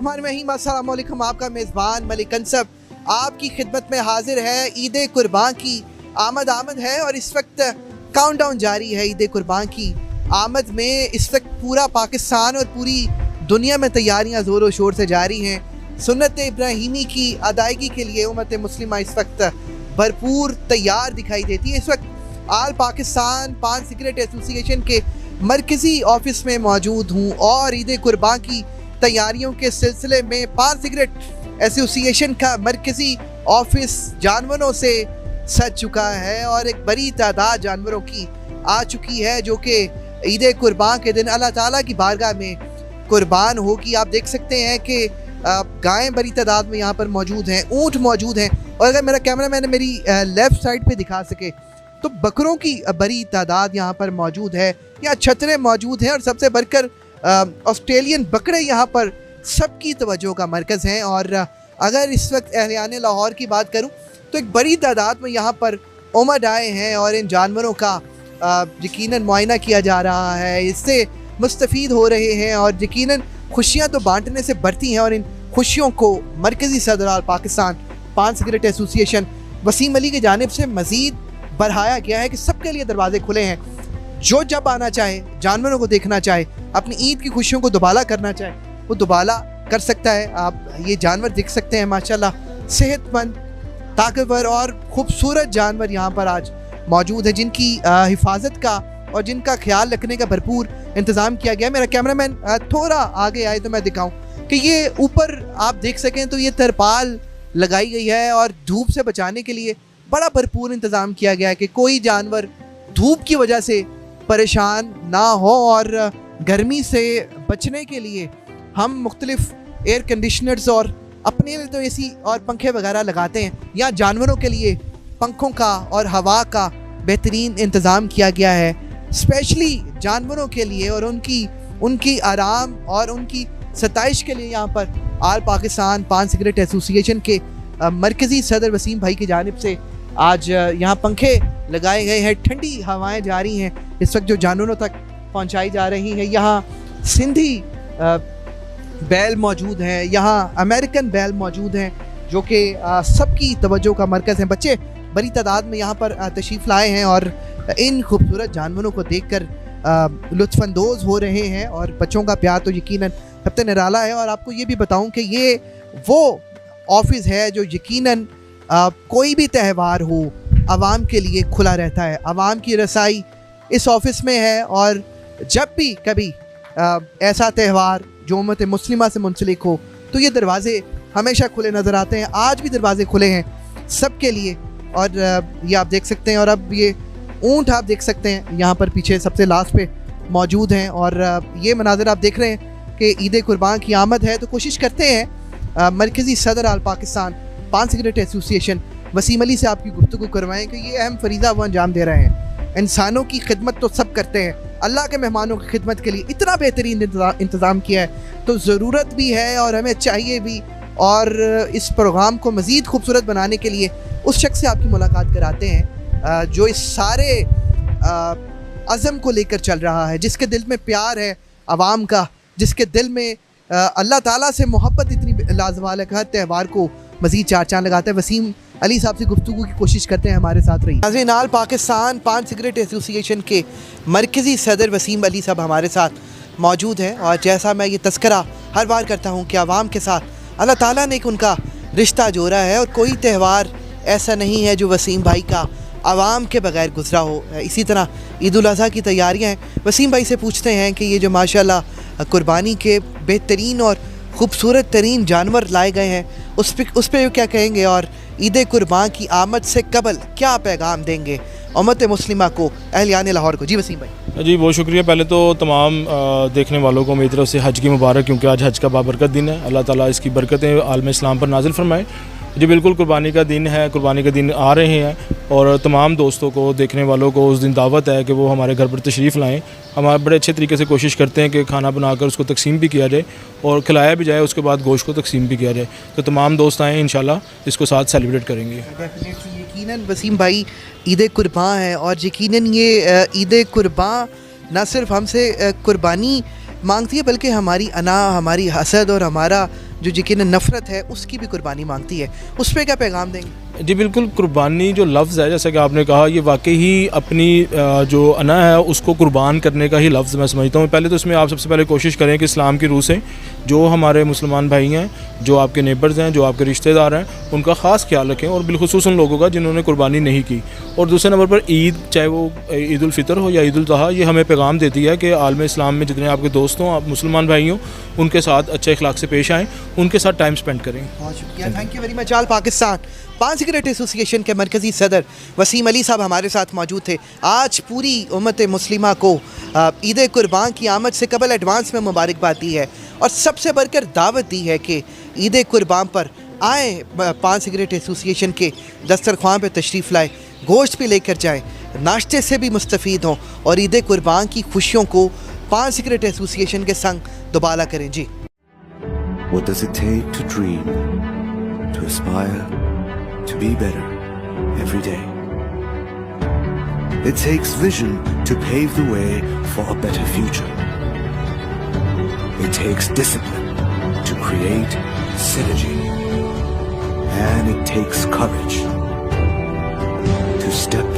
अस्सलाम वालेकुम। आपका मेज़बान मलिक अंसब आपकी खिदमत में हाजिर है। ईद कुर्बान की आमद है और इस वक्त काउंटडाउन जारी है। ईद कुर्बान की आमद में इस वक्त पूरा पाकिस्तान और पूरी दुनिया में तैयारियां ज़ोरों शोर से जारी हैं। सुन्नत इब्राहीमी की अदायगी के लिए उम्मत मुस्लिमा इस वक्त भरपूर तैयार दिखाई देती है। इस वक्त आल पाकिस्तान पान सिगरेट एसोसिएशन के मरकज़ी ऑफिस में मौजूद हूँ और ईद कुर्बान की तैयारियों के सिलसिले में पान सिगरेट एसोसिएशन का मरकज़ी ऑफिस जानवरों से सज चुका है और एक बड़ी तादाद जानवरों की आ चुकी है जो कि ईद कुर्बान के दिन अल्लाह ताला की बारगाह में कुर्बान होगी। आप देख सकते हैं कि गायें बड़ी तादाद में यहाँ पर मौजूद हैं, ऊँट मौजूद हैं और अगर मेरा कैमरा मैन मेरी लेफ़्ट साइड पे दिखा सके तो बकरों की बड़ी तादाद यहाँ पर मौजूद है। यहाँ छतरे मौजूद हैं और सबसे बढ़कर ऑस्ट्रेलियन बकरे यहाँ पर सबकी तवज्जो का मरकज़ हैं। और अगर इस वक्त अहलियान लाहौर की बात करूँ तो एक बड़ी तादाद में यहाँ पर उमड़ आए हैं और इन जानवरों का यकीनन मुआयना किया जा रहा है, इससे मुस्तफ़ीद हो रहे हैं और यकीनन खुशियाँ तो बांटने से बढ़ती हैं। और इन खुशियों को मरकज़ी सदर आल पाकिस्तान पान सिगरेट एसोसिएशन वसीम अली की जानिब से मज़ीद बढ़ाया गया है कि सबके लिए दरवाजे खुले हैं। जो जब आना चाहे, जानवरों को देखना चाहे, अपनी ईद की खुशियों को दुबाला करना चाहे वो दुबाला कर सकता है। आप ये जानवर देख सकते हैं, माशाल्लाह सेहतमंद, ताकतवर और ख़ूबसूरत जानवर यहाँ पर आज मौजूद है जिनकी हिफाजत का और जिनका ख्याल रखने का भरपूर इंतज़ाम किया गया है। मेरा कैमरामैन थोड़ा आगे आए तो मैं दिखाऊं कि ये ऊपर आप देख सकें तो ये तरपाल लगाई गई है और धूप से बचाने के लिए बड़ा भरपूर इंतज़ाम किया गया है कि कोई जानवर धूप की वजह से परेशान ना हो। और गर्मी से बचने के लिए हम मुख्तलिफ एयर कंडीशनर्स और अपने लिए तो एसी और पंखे वगैरह लगाते हैं। यहाँ जानवरों के लिए पंखों का और हवा का बेहतरीन इंतज़ाम किया गया है स्पेशली जानवरों के लिए और उनकी आराम और उनकी सताइश के लिए। यहाँ पर आल पाकिस्तान पान सिगरेट एसोसिएशन के मरकज़ी सदर वसीम भाई की जानिब से आज यहाँ पंखे लगाए गए हैं, ठंडी हवाएं जारी हैं इस वक्त जो जानवरों तक पहुँचाई जा रही हैं। यहाँ सिंधी बैल मौजूद हैं, यहाँ अमेरिकन बैल मौजूद हैं जो कि सबकी तवज्जो का मरकज़ हैं। बच्चे बड़ी तादाद में यहाँ पर तशरीफ़ लाए हैं और इन खूबसूरत जानवरों को देखकर लुत्फ़अंदोज़ हो रहे हैं और बच्चों का प्यार तो यकीनन सबसे निराला है। और आपको ये भी बताऊं कि ये वो ऑफिस है जो यकीनन कोई भी त्यौहार हो आवाम के लिए खुला रहता है। आवाम की रसाई इस ऑफिस में है और जब भी कभी ऐसा त्यौहार जो उम्मत मुस्लिमा से मुंसलिक हो तो ये दरवाज़े हमेशा खुले नज़र आते हैं। आज भी दरवाज़े खुले हैं सबके लिए और ये आप देख सकते हैं। और अब ये ऊँट आप देख सकते हैं यहाँ पर पीछे सबसे लास्ट पे मौजूद हैं और ये मनाज़र आप देख रहे हैं कि ईद कुर्बान की आमद है तो कोशिश करते हैं मरकज़ी सदर आल पाकिस्तान पान सिगरेट एसोसिएशन वसीम अली से आपकी गुफ्तगू करवाएं कि ये अहम फरीज़ा वो अंजाम दे रहे हैं। इंसानों की खिदमत तो सब करते हैं, अल्लाह के मेहमानों की खिदमत के लिए इतना बेहतरीन इंतज़ाम किया है तो ज़रूरत भी है और हमें चाहिए भी। और इस प्रोग्राम को मज़ीद खूबसूरत बनाने के लिए उस शख्स से आपकी मुलाकात कराते हैं जो इस सारे अज़म को लेकर चल रहा है, जिसके दिल में प्यार है आवाम का, जिसके दिल में अल्लाह ताला से मोहब्बत इतनी लाजवाल है कि हर त्यौहार को मज़ीद चार चांद लगाता है। वसीम अली साहब से गुफ्तगू की कोशिश करते हैं, हमारे साथ रही। नाज़रीन, आल पाकिस्तान पान सिगरेट एसोसिएशन के मरकज़ी सदर वसीम अली साहब हमारे साथ मौजूद हैं और जैसा मैं ये तस्करा हर बार करता हूँ कि आवाम के साथ अल्लाह ताला ने एक उनका रिश्ता जोड़ा है और कोई त्यौहार ऐसा नहीं है जो वसीम भाई का आवाम के बगैर गुजरा हो। इसी तरह ईद उल अज़हा की तैयारियां हैं। वसीम भाई से पूछते हैं कि ये जो माशाल्लाह कुर्बानी के बेहतरीन और ख़ूबसूरत तरीन जानवर लाए गए हैं उस पर क्या कहेंगे और ईद कुर्बान की आमद से कबल क्या पैगाम देंगे उम्मत मुस्लिमा को, अहलियान लाहौर को? जी वसीम भाई। जी बहुत शुक्रिया। पहले तो तमाम देखने वालों को मेरी तरफ से हज की मुबारक, क्योंकि आज हज का बाबरकत दिन है। अल्लाह ताला इसकी बरकतें आलम इस्लाम पर नाजिल फरमाए। जी बिल्कुल, कुर्बानी का दिन है, कुर्बानी के दिन आ रहे हैं और तमाम दोस्तों को, देखने वालों को उस दिन दावत है कि वो हमारे घर पर तशरीफ़ लाएँ। हमारे बड़े अच्छे तरीके से कोशिश करते हैं कि खाना बनाकर उसको तकसीम भी किया जाए और खिलाया भी जाए, उसके बाद गोश्त को तकसीम भी किया जाए। तो तमाम दोस्त आएँ, इंशाल्लाह इसको साथ सेलिब्रेट करेंगे। यकीनन वसीम भाई ईद कुर्बान है और यकीनन ये ईद कुर्बान न सिर्फ हमसे कुर्बानी मांगती है बल्कि हमारी अना, हमारी हसद और हमारा जो यकीनन नफ़रत है उसकी भी कुर्बानी मांगती है, उस पर क्या पैगाम देंगे? जी बिल्कुल, कुर्बानी जो लफ्ज़ है जैसा कि आपने कहा, ये वाकई ही अपनी जो अना है उसको कुर्बान करने का ही लफ्ज़ मैं समझता हूँ। पहले तो इसमें आप सबसे पहले कोशिश करें कि इस्लाम की रूह से जो हमारे मुसलमान भाई हैं, जो आपके नेबर्स हैं, जो आपके रिश्तेदार हैं, उनका ख़ास ख्याल रखें, और बिलखुसूस उन लोगों का जिन्होंने कुर्बानी नहीं की। और दूसरे नंबर पर ईद, चाहे वो ईद उल फ़ितर हो या ईद उल ज़ुहा, ये हमें पैगाम देती है कि आलम इस्लाम में जितने आपके दोस्त हों, आप मुसलमान भाई हों, उनके साथ अच्छे अखलाक से पेश आएँ, उनके साथ टाइम स्पेंड करें। बहुत शुक्रिया, थैंक यू वेरी मच। आल पाकिस्तान पान सिगरेट एसोसिएशन के मरकज़ी सदर वसीम अली साहब हमारे साथ मौजूद थे। आज पूरी उम्मत मुस्लिमा को ईद कुर्बान की आमद से कबल एडवांस में मुबारकबाद दी है, और सबसे बढ़कर दावत दी है कि ईद कुर्बान पर आए, पान सिगरेट एसोसिएशन के दस्तरख्वान पर तशरीफ़ लाए, गोश्त भी लेकर जाए, नाश्ते से भी मुस्तफ़ीद हों, और ईद कुर्बान की खुशियों को पान सिगरेट एसोसिएशन के संग दोबाला करें। जी, What does it take to dream, to aspire, to be better every day? It takes vision to pave the way for a better future. It takes discipline to create synergy. And it takes courage to step